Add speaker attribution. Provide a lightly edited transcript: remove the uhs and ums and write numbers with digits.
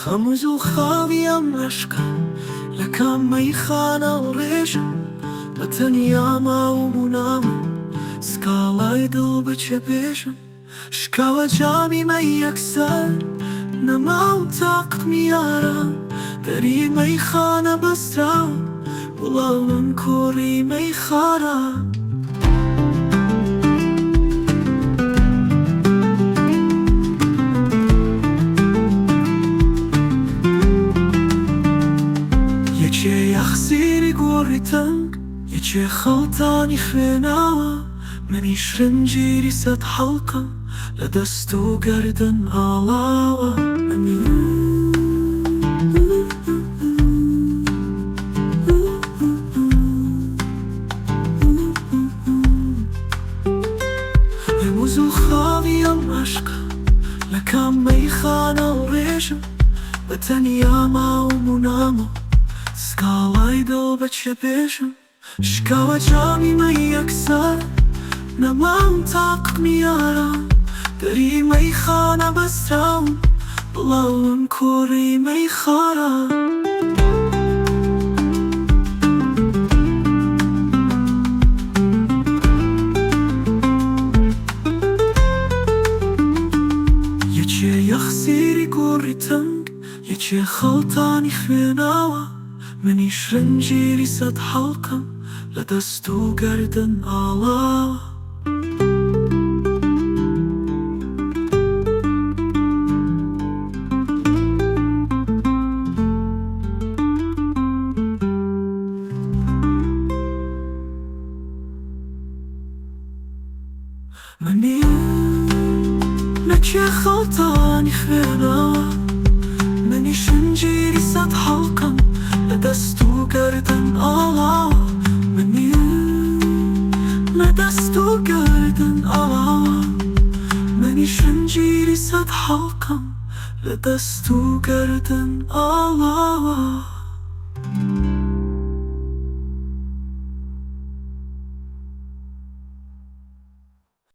Speaker 1: خمز وخاویم عشقم لکم میخانه و ریشم بتنیاما و منامم سکالای دل بچه بیشم شکاوە جامی مەی یەکسەر نەماو تاقت میارم دەری مەیخانە بەستراوە وڵاو من کوڕی مەیخانە یەکێ یەخسیری گۆڕی تەنگ یەکێ خەڵتانی خوێناوە منی شرنجیری سەد حەڵقم لە دەست و گەردن ئاڵاوە هەموو زوو خاڵی ئەم عەشقە لە کام مەیخانە و ڕێژم بەتەنیا ماوە و نامە سکاڵای دڵ بەچێ بێژم شکاوە جامی مەی یەکسەر نەمام تاقت میارم دەری مەیخانە بەستراوم بڵاو من کوڕی مەیخانە یەکێ یەخسیری گۆڕی تەنگ یەکێ خەڵتانی خوێناوە منی شرنجیری سەد حەڵقم لە دەست و گەردن ئاڵاوە منی نەکێ خەڵتانی خوێناوە منی شنجیری سەد حەڵقم لە دەست و گەردن ئاڵاوە منی لە دەست و گەردن ئاڵاوە منی شنجیری سەد حەڵقم لە دەست و گەردن ئاڵاوە